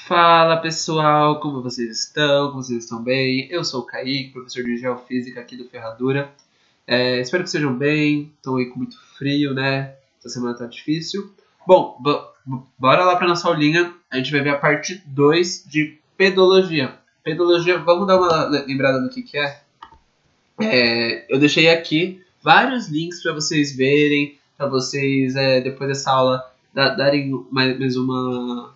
Fala pessoal, como vocês estão? Como vocês estão bem? Eu sou o Kaique, professor de Geofísica aqui do Ferradura. Espero que estejam bem, estão aí com muito frio, né? Essa semana tá difícil. Bom, bora lá para nossa aulinha, a gente vai ver a parte 2 de pedologia. Pedologia, vamos dar uma lembrada no que é? Eu deixei aqui vários links para vocês verem, para vocês depois dessa aula darem mais uma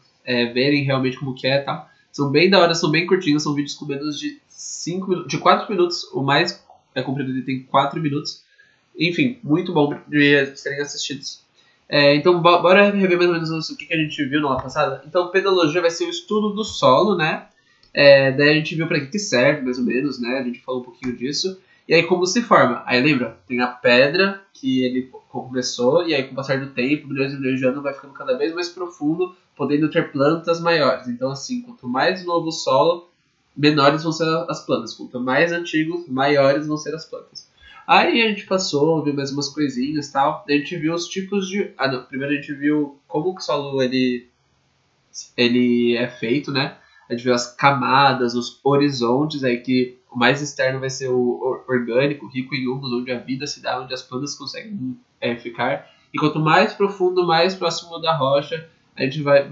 verem realmente como que é, tá? São bem da hora, são bem curtinhos, são vídeos com menos de de 4 minutos, o mais comprido ele tem 4 minutos. Enfim, muito bom de serem assistidos. Então, bora rever mais ou menos o que a gente viu na aula passada. Então, pedologia vai ser o estudo do solo, né? Daí a gente viu para que serve, mais ou menos, né? A gente falou um pouquinho disso. E aí, como se forma? Aí, lembra? Tem a pedra que ele começou, e aí, com o passar do tempo, milhões e milhões de anos, vai ficando cada vez mais profundo, podendo ter plantas maiores. Então, assim, quanto mais novo o solo, menores vão ser as plantas. Quanto mais antigos, maiores vão ser as plantas. Aí a gente passou, viu mais umas coisinhas e tal. Daí a gente viu os tipos de... primeiro a gente viu como que o solo ele é feito, né? A gente viu as camadas, os horizontes, aí que o mais externo vai ser o orgânico, rico em humus, onde a vida se dá, onde as plantas conseguem ficar. E quanto mais profundo, mais próximo da rocha, a gente vai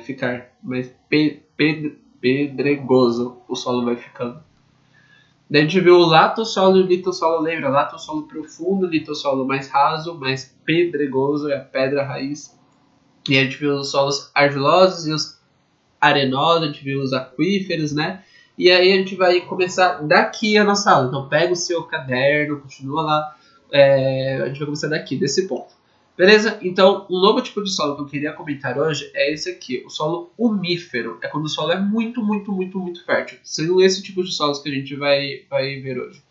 ficar mais pedregoso, o solo vai ficando. Daí a gente viu o latossolo e o litossolo, lembra? Latossolo profundo, litossolo mais raso, mais pedregoso, é a pedra raiz. E a gente viu os solos argilosos e os arenosos, a gente viu os aquíferos, né? E aí a gente vai começar daqui a nossa aula. Então pega o seu caderno, continua lá. A gente vai começar daqui, desse ponto. Beleza? Então, um novo tipo de solo que eu queria comentar hoje é esse aqui, o solo umífero. É quando o solo é muito, muito, muito, muito fértil. São esse tipo de solos que a gente vai ver hoje.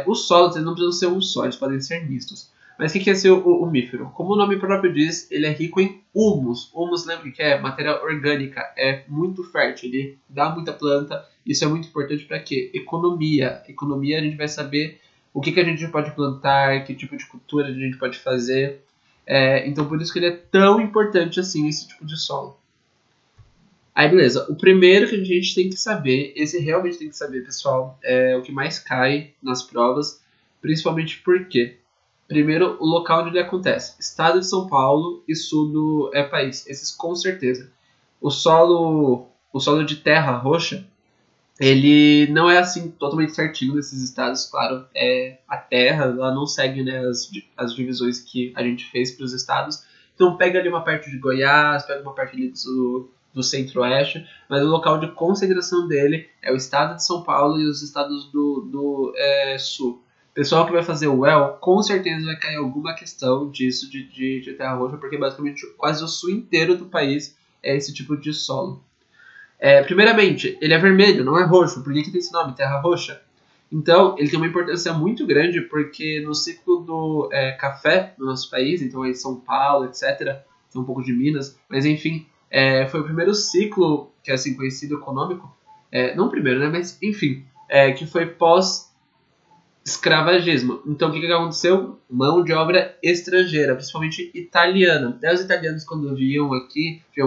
Os solos eles não precisam ser um só, eles podem ser mistos. Mas o que é ser o umífero? Como o nome próprio diz, ele é rico em humus. Humus, lembra que é matéria orgânica, é muito fértil, ele dá muita planta. Isso é muito importante para quê? Economia. Economia a gente vai saber o que a gente pode plantar, que tipo de cultura a gente pode fazer. Então por isso que ele é tão importante assim, esse tipo de solo. Aí beleza, o primeiro que a gente tem que saber, esse realmente tem que saber, pessoal, é o que mais cai nas provas, principalmente porque, primeiro, o local onde ele acontece, estado de São Paulo e sul do país, esses com certeza. O solo de terra roxa, ele não é assim totalmente certinho nesses estados, claro, a terra, ela não segue, né, as divisões que a gente fez para os estados, então pega ali uma parte de Goiás, pega uma parte ali do centro-oeste, mas o local de concentração dele é o estado de São Paulo e os estados do sul. Pessoal que vai fazer o UEL, com certeza vai cair alguma questão disso de terra roxa, porque basicamente quase o sul inteiro do país é esse tipo de solo. Primeiramente, ele é vermelho, não é roxo. Por que tem esse nome, terra roxa? Então, ele tem uma importância muito grande porque no ciclo do café no nosso país, então em São Paulo, etc., tem um pouco de Minas, mas enfim, foi o primeiro ciclo que é assim conhecido econômico, não o primeiro, né, mas enfim, que foi pós-escravagismo. Então, o que aconteceu? Mão de obra estrangeira, principalmente italiana. Até os italianos, quando viam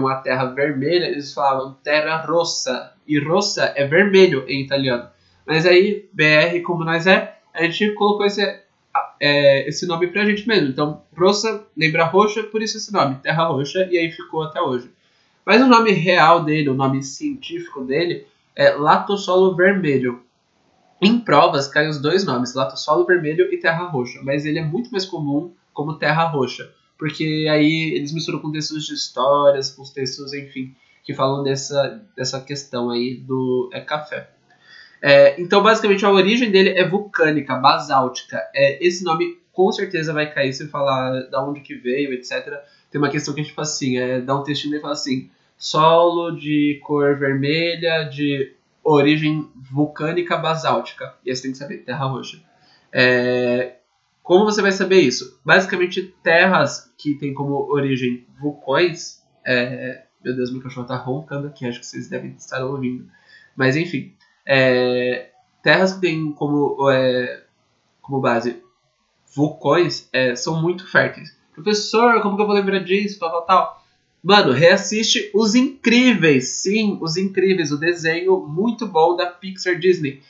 a terra vermelha, eles falavam terra rossa. E rossa é vermelho em italiano. Mas aí, BR, como nós a gente colocou esse nome pra gente mesmo. Então, rossa lembra roxa, por isso esse nome, terra roxa, e aí ficou até hoje. Mas o nome real dele, o nome científico dele, é latossolo vermelho. Em provas, caem os dois nomes, latossolo vermelho e terra roxa, mas ele é muito mais comum como terra roxa, porque aí eles misturam com textos de histórias, com os textos, enfim, que falam dessa questão aí do café. Então, basicamente, a origem dele é vulcânica, basáltica. Esse nome com certeza vai cair se falar da onde que veio, etc. Tem uma questão que a gente fala assim, dá um textinho e fala assim, solo de cor vermelha, de origem vulcânica basáltica. E aí você tem que saber, terra roxa. Como você vai saber isso? Basicamente, terras que têm como origem vulcões... meu Deus, meu cachorro tá roncando aqui, acho que vocês devem estar ouvindo. Mas enfim, terras que têm como base vulcões são muito férteis. Professor, como que eu vou lembrar disso? Tal. Mano, reassiste Os Incríveis. Sim, Os Incríveis, o desenho muito bom da Pixar Disney.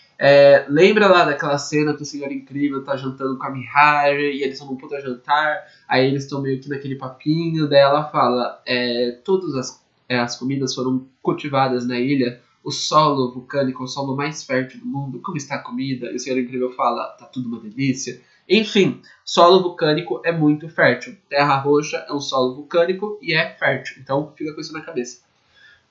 Lembra lá daquela cena que o Senhor Incrível tá jantando com a Mirai e eles vão num puta jantar, aí eles estão meio que naquele papinho, daí ela fala, todas as comidas foram cultivadas na ilha, o solo vulcânico é o solo mais fértil do mundo, como está a comida? E o Senhor Incrível fala, tá tudo uma delícia. Enfim, solo vulcânico é muito fértil. Terra roxa é um solo vulcânico e é fértil. Então fica com isso na cabeça.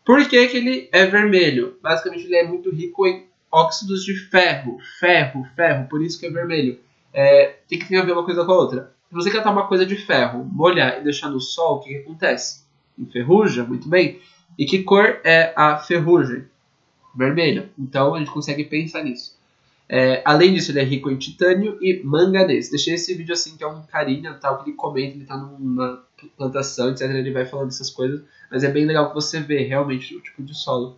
Por que ele é vermelho? Basicamente ele é muito rico em óxidos de ferro. Ferro. Por isso que é vermelho. O que tem a ver uma coisa com a outra? Se você catar uma coisa de ferro, molhar e deixar no sol, o que acontece? Enferruja, muito bem. E que cor é a ferrugem? Vermelha. Então a gente consegue pensar nisso. Além disso, ele é rico em titânio e manganês. Deixei esse vídeo assim, que é um carinha, tal, que ele comenta, ele tá numa plantação, etc. Ele vai falando essas coisas, mas é bem legal que você vê realmente o tipo de solo.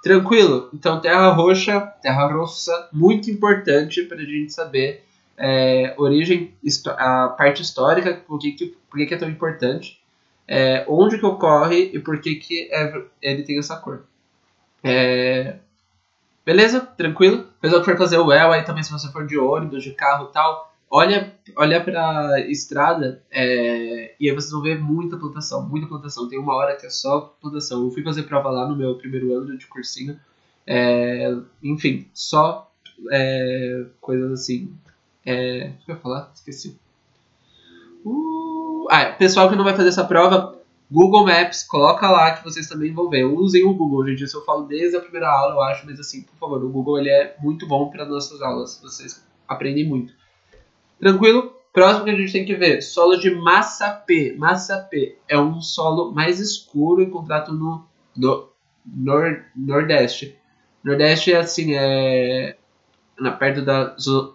Tranquilo? Então, terra roxa, muito importante pra gente saber origem, a parte histórica, por que é tão importante, onde que ocorre e por que ele tem essa cor. Beleza? Tranquilo? Depois eu for fazer o aí também, se você for de ônibus, de carro e tal, olha pra estrada e aí vocês vão ver muita plantação. Tem uma hora que é só plantação. Eu fui fazer prova lá no meu primeiro ano de cursinho. Enfim, só coisas assim. O que eu ia falar? Esqueci. Pessoal que não vai fazer essa prova, Google Maps, coloca lá que vocês também vão ver. Usem o Google, gente. Isso eu falo desde a primeira aula, eu acho. Mas assim, por favor, o Google ele é muito bom para nossas aulas. Vocês aprendem muito. Tranquilo? Próximo que a gente tem que ver. Solo de Massapê. Massapê é um solo mais escuro encontrado no Nordeste. Nordeste é assim, perto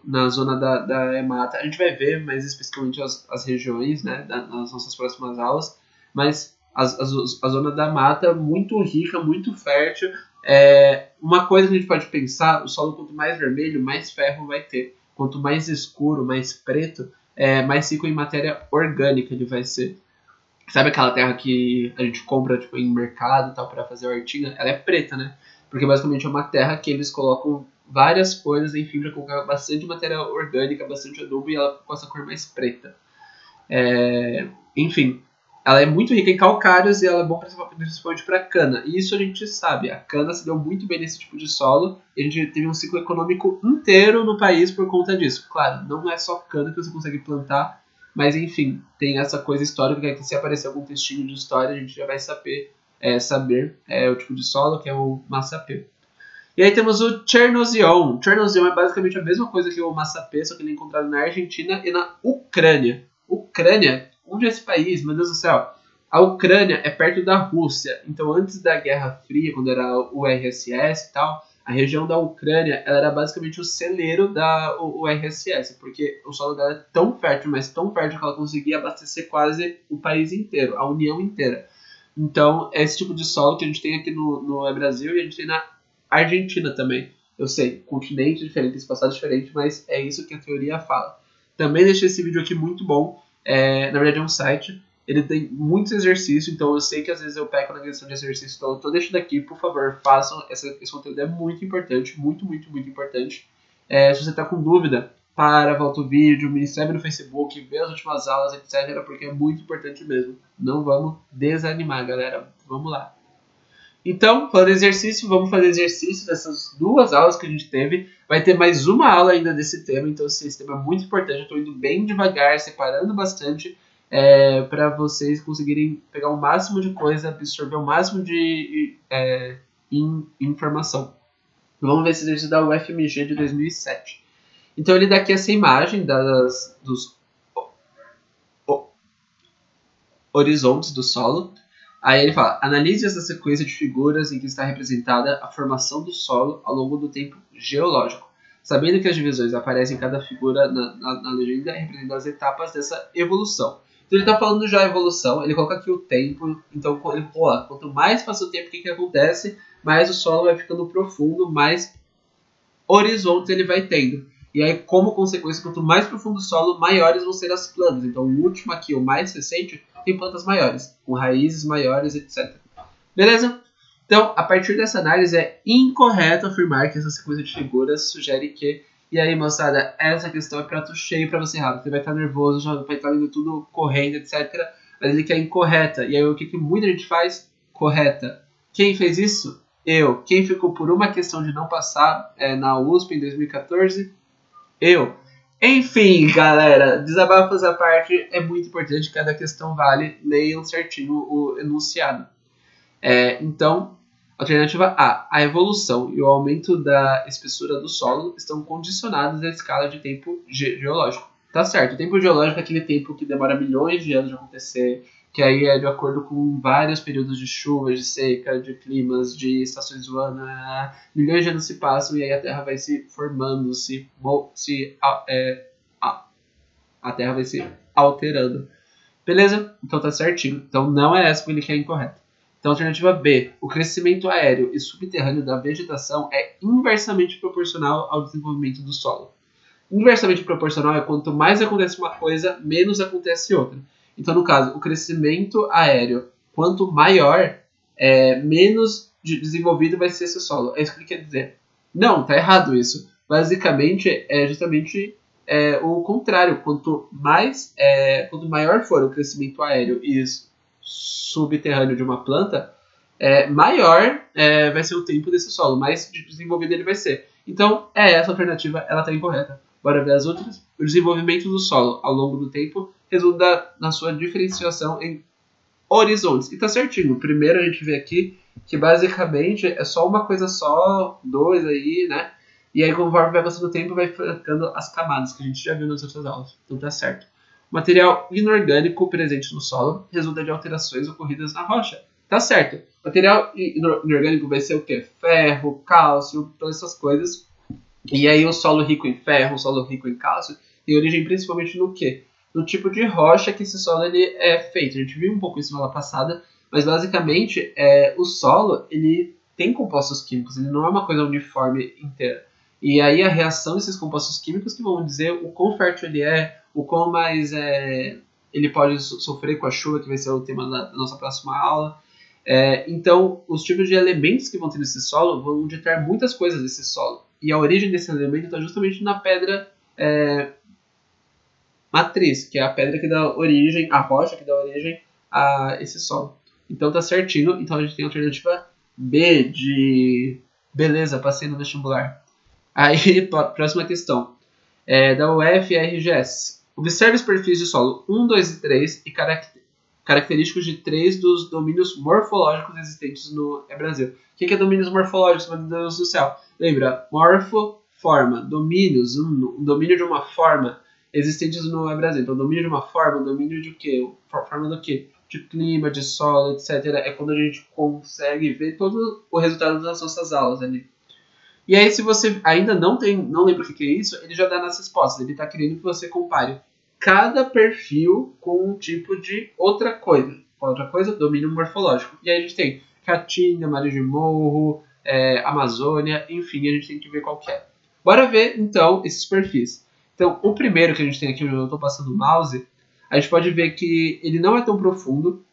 na zona da mata. A gente vai ver mais especificamente as regiões, né, nas nossas próximas aulas, mas a zona da mata muito rica, muito fértil. Uma coisa que a gente pode pensar, o solo quanto mais vermelho, mais ferro vai ter. Quanto mais escuro, mais preto, mais rico em matéria orgânica ele vai ser. Sabe aquela terra que a gente compra tipo, em mercado tal para fazer hortinha? Ela é preta, né? Porque basicamente é uma terra que eles colocam várias coisas, enfim, para colocar bastante matéria orgânica, bastante adubo e ela com essa cor mais preta. Enfim, ela é muito rica em calcários e ela é bom principalmente para cana. E isso a gente sabe, a cana se deu muito bem nesse tipo de solo e a gente teve um ciclo econômico inteiro no país por conta disso. Claro, não é só cana que você consegue plantar, mas enfim, tem essa coisa histórica que se aparecer algum textinho de história a gente já vai saber o tipo de solo que é o massapê. E aí temos o Chernozion. Chernozion é basicamente a mesma coisa que o massapê, só que ele é encontrado na Argentina e na Ucrânia. Ucrânia? Onde é esse país? Meu Deus do céu. A Ucrânia é perto da Rússia. Então, antes da Guerra Fria, quando era o URSS e tal, a região da Ucrânia ela era basicamente o celeiro da URSS, porque o solo dela é tão fértil, mas tão fértil que ela conseguia abastecer quase o país inteiro, a União inteira. Então, é esse tipo de solo que a gente tem aqui no Brasil e a gente tem na Argentina também. Eu sei, continente diferente, espaçado diferente, mas é isso que a teoria fala. Também deixei esse vídeo aqui muito bom. Na verdade é um site. Ele tem muitos exercícios, então eu sei que às vezes eu peco na questão de exercício, então eu tô deixando aqui, por favor, façam. Esse conteúdo é muito importante, muito importante. Se você tá com dúvida, volta o vídeo, me segue no Facebook, vê as últimas aulas, etc, porque é muito importante mesmo. Não vamos desanimar, galera. Vamos lá. Então, falando de exercício, vamos fazer exercício dessas duas aulas que a gente teve. Vai ter mais uma aula ainda desse tema, então esse tema é muito importante. Eu estou indo bem devagar, separando bastante, para vocês conseguirem pegar o máximo de coisa, absorver o máximo de informação. Vamos ver esse exercício da UFMG de 2007. Então, ele dá aqui essa imagem dos horizontes do solo. Aí ele fala, analise essa sequência de figuras em que está representada a formação do solo ao longo do tempo geológico. Sabendo que as divisões aparecem em cada figura na legenda, representando as etapas dessa evolução. Então ele está falando já a evolução, ele coloca aqui o tempo, então ele coloca, quanto mais passa o tempo, o que acontece? Mais o solo vai ficando profundo, mais horizontes ele vai tendo. E aí, como consequência, quanto mais profundo o solo, maiores vão ser as planas. Então o último aqui, o mais recente, tem plantas maiores, com raízes maiores, etc. Beleza? Então, a partir dessa análise, é incorreto afirmar que essa sequência de figuras sugere que... E aí, moçada, essa questão é prato cheio para você errar. Você vai estar nervoso, já vai estar indo tudo correndo, etc. Mas ele quer incorreta. E aí, o que muita gente faz? Correta. Quem fez isso? Eu. Quem ficou por uma questão de não passar na USP em 2014? Eu. Enfim, galera, desabafos à parte, é muito importante, cada questão vale, leiam certinho o enunciado. Então, alternativa A evolução e o aumento da espessura do solo estão condicionados à escala de tempo geológico. Tá certo, o tempo geológico é aquele tempo que demora milhões de anos de acontecer, que aí é de acordo com vários períodos de chuva, de seca, de climas, de estações do ano, milhões de anos se passam e aí a Terra vai se formando, a Terra vai se alterando. Beleza? Então tá certinho. Então não é essa que ele quer incorreta. Então, alternativa B. O crescimento aéreo e subterrâneo da vegetação é inversamente proporcional ao desenvolvimento do solo. Inversamente proporcional é quanto mais acontece uma coisa, menos acontece outra. Então, no caso, o crescimento aéreo, quanto maior, menos desenvolvido vai ser esse solo. É isso que ele quer dizer. Não, tá errado isso. Basicamente, é justamente o contrário. Quanto maior for o crescimento aéreo e subterrâneo de uma planta, maior vai ser o tempo desse solo, mais desenvolvido ele vai ser. Então, essa alternativa ela está incorreta. Bora ver as outras? O desenvolvimento do solo ao longo do tempo resulta na sua diferenciação em horizontes. E tá certinho. Primeiro a gente vê aqui que basicamente é só uma coisa só, dois aí, né? E aí conforme vai passando o tempo vai ficando as camadas que a gente já viu nas outras aulas. Então tá certo. O material inorgânico presente no solo resulta de alterações ocorridas na rocha. Tá certo. O material inorgânico vai ser o quê? Ferro, cálcio, todas essas coisas. E aí o solo rico em ferro, o solo rico em cálcio, tem origem principalmente no quê? No tipo de rocha que esse solo ele é feito. A gente viu um pouco isso na aula passada, mas basicamente o solo ele tem compostos químicos, ele não é uma coisa uniforme inteira. E aí a reação desses compostos químicos que vão dizer o quão fértil ele é, o quão mais ele pode sofrer com a chuva, que vai ser o tema da nossa próxima aula. Então, os tipos de elementos que vão ter nesse solo vão ditar muitas coisas desse solo. E a origem desse elemento está justamente na pedra matriz, que é a pedra que dá origem, a rocha que dá origem a esse solo. Então tá certinho. Então a gente tem a alternativa B de... Beleza, passei no vestibular. Aí, próxima questão. Da UFRGS. Observe os perfis de solo 1, 2 e 3 e característicos de 3 dos domínios morfológicos existentes no Brasil. O que é domínios morfológicos, meu Deus do céu? Lembra? Morfo, forma. Domínios, um domínio de uma forma existentes no Brasil. Então, domínio de uma forma, domínio de quê? Forma do quê? De clima, de solo, etc. É quando a gente consegue ver todo o resultado das nossas aulas ali. E aí, se você ainda não lembra o que é isso, ele já dá nas respostas. Ele está querendo que você compare cada perfil com um tipo de outra coisa. Outra coisa, domínio morfológico. E aí a gente tem Caatinga, Maria de Morro, Amazônia, enfim, a gente tem que ver qual que é. Bora ver, então, esses perfis. Então, o primeiro que a gente tem aqui, onde eu estou passando o mouse, a gente pode ver que ele não é tão profundo,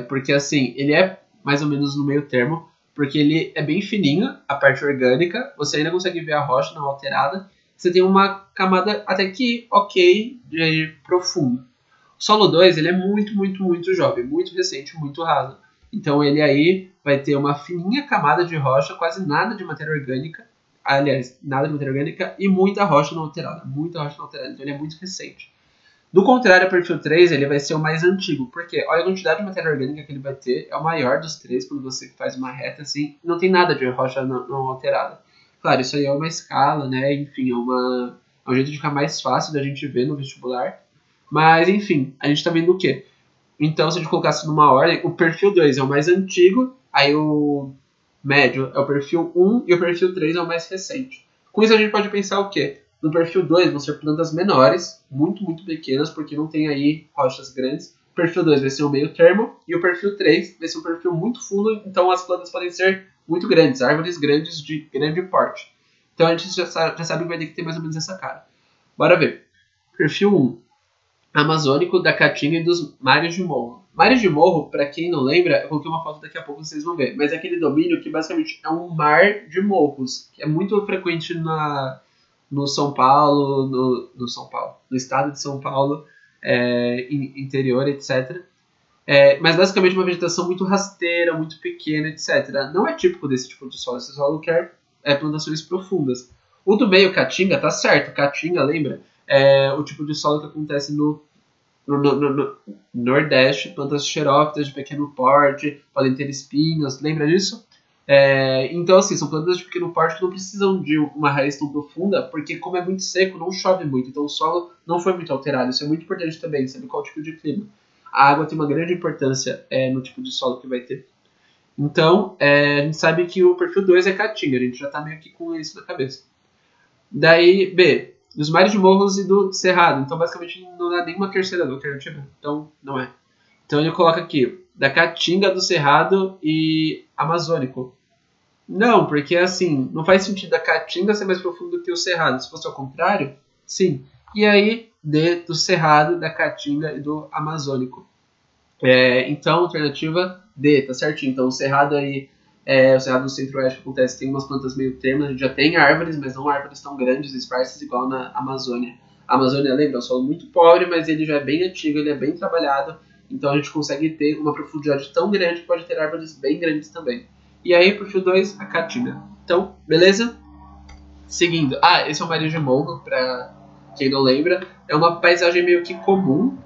porque assim, ele é mais ou menos no meio termo, porque ele é bem fininho, a parte orgânica, você ainda consegue ver a rocha não alterada, você tem uma camada até que ok, de profundo. O solo 2, ele é muito, muito, muito jovem, muito recente, muito raso. Então ele aí vai ter uma fininha camada de rocha, quase nada de matéria orgânica, aliás, nada de matéria orgânica e muita rocha não alterada, então ele é muito recente. Do contrário, o perfil 3 ele vai ser o mais antigo, porque olha a quantidade de matéria orgânica que ele vai ter, é o maior dos três, quando você faz uma reta assim, não tem nada de rocha não alterada. Claro, isso aí é uma escala, né? Enfim, é um jeito de ficar mais fácil da gente ver no vestibular. Mas, enfim, a gente está vendo o quê? Então, se a gente colocasse numa ordem, o perfil 2 é o mais antigo, aí o médio é o perfil 1 e o perfil 3 é o mais recente. Com isso, a gente pode pensar o quê? No perfil 2 vão ser plantas menores, muito, muito pequenas, porque não tem aí rochas grandes. O perfil 2 vai ser um meio termo, e o perfil 3 vai ser um perfil muito fundo, então as plantas podem ser muito grandes, árvores grandes de grande porte. Então a gente já sabe que vai ter que ter mais ou menos essa cara. Bora ver. Perfil 1. amazônico, da caatinga e dos mares de morro. Mares de morro, para quem não lembra, eu coloquei uma foto daqui a pouco, vocês vão ver, mas é aquele domínio que basicamente é um mar de morros, que é muito frequente no São Paulo, no estado de São Paulo, interior, etc. Mas basicamente uma vegetação muito rasteira, muito pequena, etc. Não é típico desse tipo de solo, esse solo quer plantações profundas. O do meio, caatinga, tá certo, caatinga, lembra? É o tipo de solo que acontece no Nordeste, plantas xerófitas de pequeno porte, podem ter espinhos, lembra disso? Então, assim, são plantas de pequeno porte que não precisam de uma raiz tão profunda, porque como é muito seco, não chove muito, então o solo não foi muito alterado. Isso é muito importante também, saber qual tipo de clima. A água tem uma grande importância no tipo de solo que vai ter. Então, a gente sabe que o perfil 2 é caatinga, a gente já está meio que com isso na cabeça. Daí, B, dos mares de morros e do cerrado. Então, basicamente, não dá nenhuma terceira alternativa. Então, não é. Então, ele coloca aqui, da caatinga, do cerrado e amazônico. Não, porque, assim, não faz sentido a caatinga ser mais profundo do que o cerrado. Se fosse ao contrário, sim. E aí, D, do cerrado, da caatinga e do amazônico. Então, alternativa D, tá certinho. Então, o cerrado aí, o cerrado do centro-oeste que acontece, tem umas plantas meio termas, a gente já tem árvores, mas não árvores tão grandes, esparsas, igual na Amazônia. A Amazônia, lembra, é um solo muito pobre, mas ele já é bem antigo, ele é bem trabalhado, então a gente consegue ter uma profundidade tão grande que pode ter árvores bem grandes também. E aí, perfil 2, a caatinga. Então, beleza? Seguindo. Esse é o Maria de Morro, pra quem não lembra. É uma paisagem meio que comum.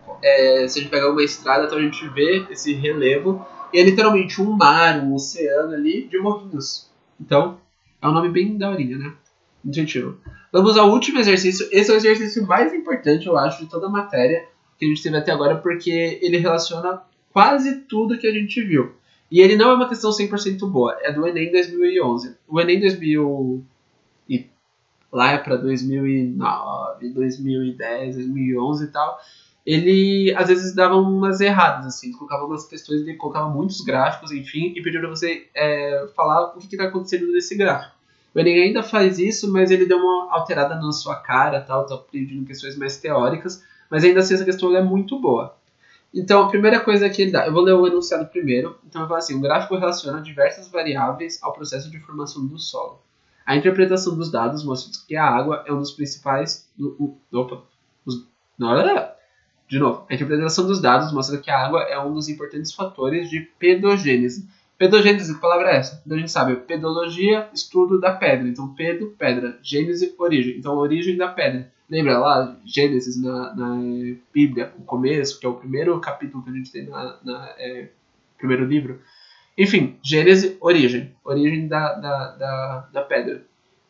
Se a gente pegar uma estrada, então a gente vê esse relevo. E é literalmente um mar, um oceano ali de morrinhos. Então, é um nome bem daorinha, né? Intuitivo. Vamos ao último exercício. Esse é o exercício mais importante, eu acho, de toda a matéria que a gente teve até agora, porque ele relaciona quase tudo que a gente viu. E ele não é uma questão 100% boa. É do Enem 2011. O Enem 2000 lá para 2009, 2010, 2011 e tal, ele às vezes dava umas erradas, assim, colocava umas questões, ele colocava muitos gráficos, enfim, e pediu para você falar o que está acontecendo nesse gráfico. O Enem ainda faz isso, mas ele deu uma alterada na sua cara, tal, tá pedindo questões mais teóricas, mas ainda assim essa questão é muito boa. Então, a primeira coisa que ele dá, eu vou ler o enunciado primeiro, então eu falo assim, o gráfico relaciona diversas variáveis ao processo de formação do solo. A interpretação dos dados mostra que a água é um dos principais... De novo, a interpretação dos dados mostra que a água é um dos importantes fatores de pedogênese. Pedogênese, que palavra é essa? Então a gente sabe, pedologia, estudo da pedra. Então, pedo, pedra. Gênese, origem. Então, origem da pedra. Lembra lá, Gênesis na Bíblia, o começo, que é o primeiro capítulo que a gente tem primeiro livro. Enfim, Gênese, origem. Origem da pedra.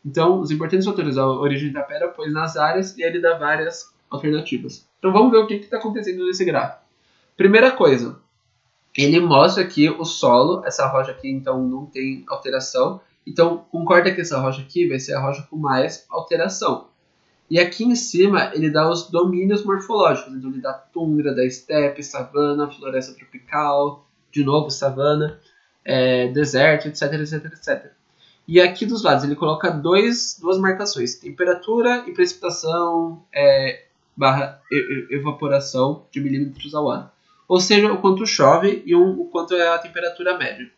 Então, os importantes fatores da origem da pedra pôs nas áreas e ele dá várias alternativas. Então, vamos ver o que está acontecendo nesse gráfico. Primeira coisa, ele mostra aqui o solo. Essa rocha aqui, então, não tem alteração. Então, concorda que essa rocha aqui vai ser a rocha com mais alteração. E aqui em cima, ele dá os domínios morfológicos. Então, ele dá tundra, da estepe, savana, floresta tropical, de novo, savana, deserto, etc, etc, etc. E aqui dos lados ele coloca duas marcações, temperatura e precipitação barra evaporação de milímetros ao ano. Ou seja, o quanto chove e o quanto é a temperatura média.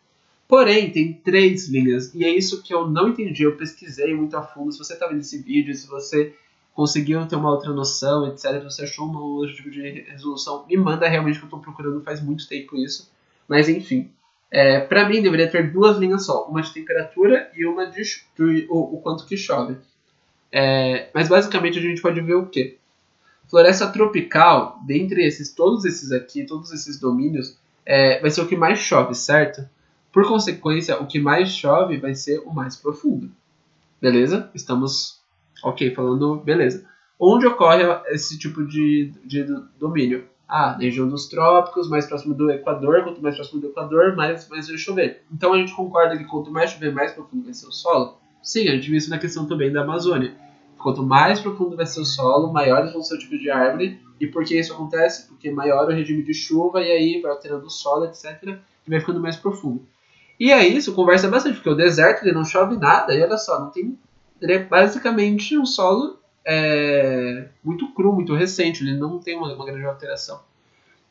Porém, tem 3 linhas, e é isso que eu não entendi, eu pesquisei muito a fundo. Se você está vendo esse vídeo, se você conseguiu ter uma outra noção, etc, se você achou um outro tipo de resolução, me manda realmente, que eu estou procurando faz muito tempo isso. Mas enfim. Para mim, deveria ter 2 linhas só. Uma de temperatura e uma de o quanto que chove. Mas basicamente a gente pode ver o quê? Floresta tropical, dentre todos esses domínios, vai ser o que mais chove, certo? Por consequência, o que mais chove vai ser o mais profundo. Beleza? Estamos falando beleza. Onde ocorre esse tipo de domínio? Na região dos trópicos, mais próximo do Equador. Quanto mais próximo do Equador, mais vai chover. Então a gente concorda que quanto mais chover, mais profundo vai ser o solo? Sim, a gente viu isso na questão também da Amazônia. Quanto mais profundo vai ser o solo, maiores vão ser o tipo de árvore. E por que isso acontece? Porque maior é o regime de chuva e aí vai alterando o solo, etc. E vai ficando mais profundo. E aí isso conversa bastante, porque o deserto ele não chove nada. E olha só, não tem... ele é basicamente um solo muito cru, muito recente, ele não tem uma grande alteração.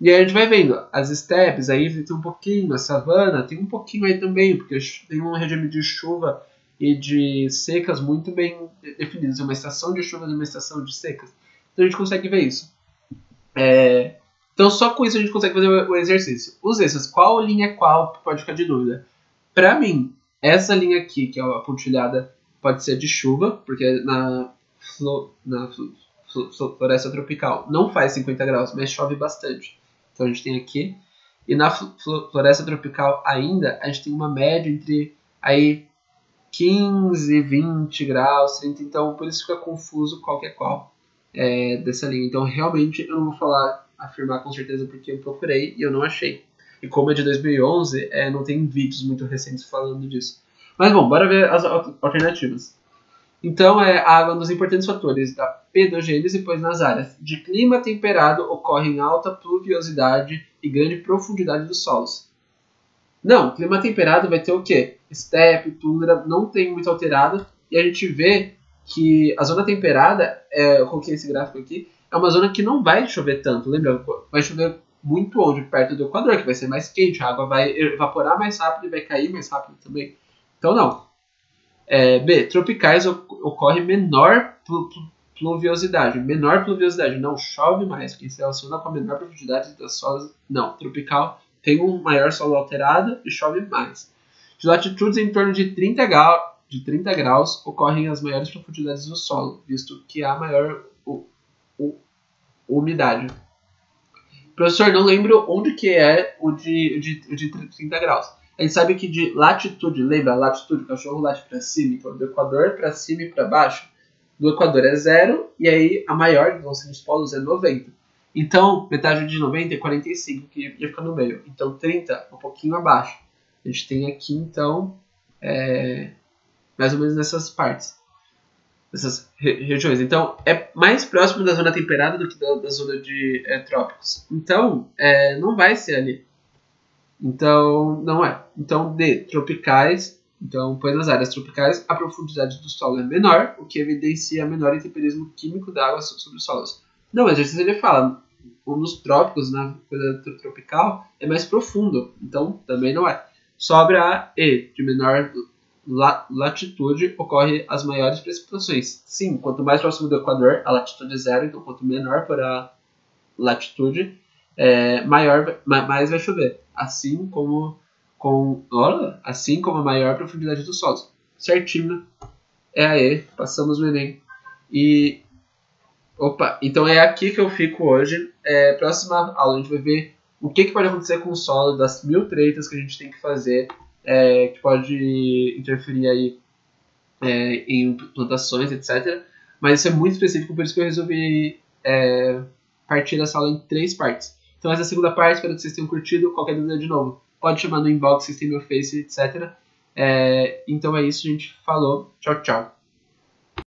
E aí a gente vai vendo as steppes, aí tem um pouquinho, a savana tem um pouquinho aí também, porque tem um regime de chuva e de secas muito bem definidos, uma estação de chuva e uma estação de secas. Então a gente consegue ver isso. Então só com isso a gente consegue fazer o exercício. Os extras, qual linha é qual, pode ficar de dúvida. Para mim, essa linha aqui, que é a pontilhada, pode ser de chuva, porque na floresta tropical não faz 50 graus, mas chove bastante. Então a gente tem aqui. E na floresta tropical ainda, a gente tem uma média entre aí 15, 20 graus, 30. Então por isso fica confuso qual que é qual dessa linha. Então realmente eu não vou afirmar com certeza porque eu procurei e eu não achei. E como é de 2011, não tem vídeos muito recentes falando disso. Mas bom, bora ver as alternativas. Então, a água é um dos importantes fatores da pedogênese, pois nas áreas de clima temperado ocorre alta pluviosidade e grande profundidade dos solos. Não, clima temperado vai ter o quê? Estepe, tundra, não tem muito alterado. E a gente vê que a zona temperada, eu coloquei esse gráfico aqui, é uma zona que não vai chover tanto. Lembra? Vai chover muito onde? Perto do Equador, que vai ser mais quente. A água vai evaporar mais rápido e vai cair mais rápido também. Então, não. B. Tropicais ocorre menor pluviosidade. Menor pluviosidade. Não chove mais, porque se relaciona com a menor profundidade das solos. Não. Tropical tem um maior solo alterado e chove mais. De latitudes em torno de 30 graus ocorrem as maiores profundidades do solo, visto que há maior umidade. Professor, não lembro onde que é o de 30 graus. A gente sabe que de latitude, lembra? Latitude, o cachorro late para cima, então do Equador para cima e para baixo. Do Equador é 0, e aí a maior, que vão ser os polos, é 90. Então, metade de 90 é 45, que ia ficar no meio. Então, 30, um pouquinho abaixo. A gente tem aqui, então, mais ou menos nessas partes. Nessas regiões. Então, é mais próximo da zona temperada do que da zona de trópicos. Então, não vai ser ali. Então, não é. Então, D, tropicais. Então, pois nas áreas tropicais, a profundidade do solo é menor, o que evidencia menor intemperismo químico da água sobre os solos. Não, mas às vezes ele fala, nos trópicos, na coisa tropical, é mais profundo. Então, também não é. Sobra a E, de menor latitude, ocorre as maiores precipitações. Sim, quanto mais próximo do Equador, a latitude é 0, então quanto menor for a latitude, mais vai chover. Assim como a maior profundidade dos solos. Certinho, é a E, passamos o Enem. E, então é aqui que eu fico hoje. Próxima aula a gente vai ver o que pode acontecer com o solo, das 1000 tretas que a gente tem que fazer, que pode interferir aí em plantações, etc. Mas isso é muito específico, por isso que eu resolvi partir essa aula em 3 partes. Então essa é a segunda parte, espero que vocês tenham curtido. Qualquer dúvida de novo, pode chamar no inbox, vocês têm meu Face, etc. Então é isso, gente. Falou. Tchau, tchau.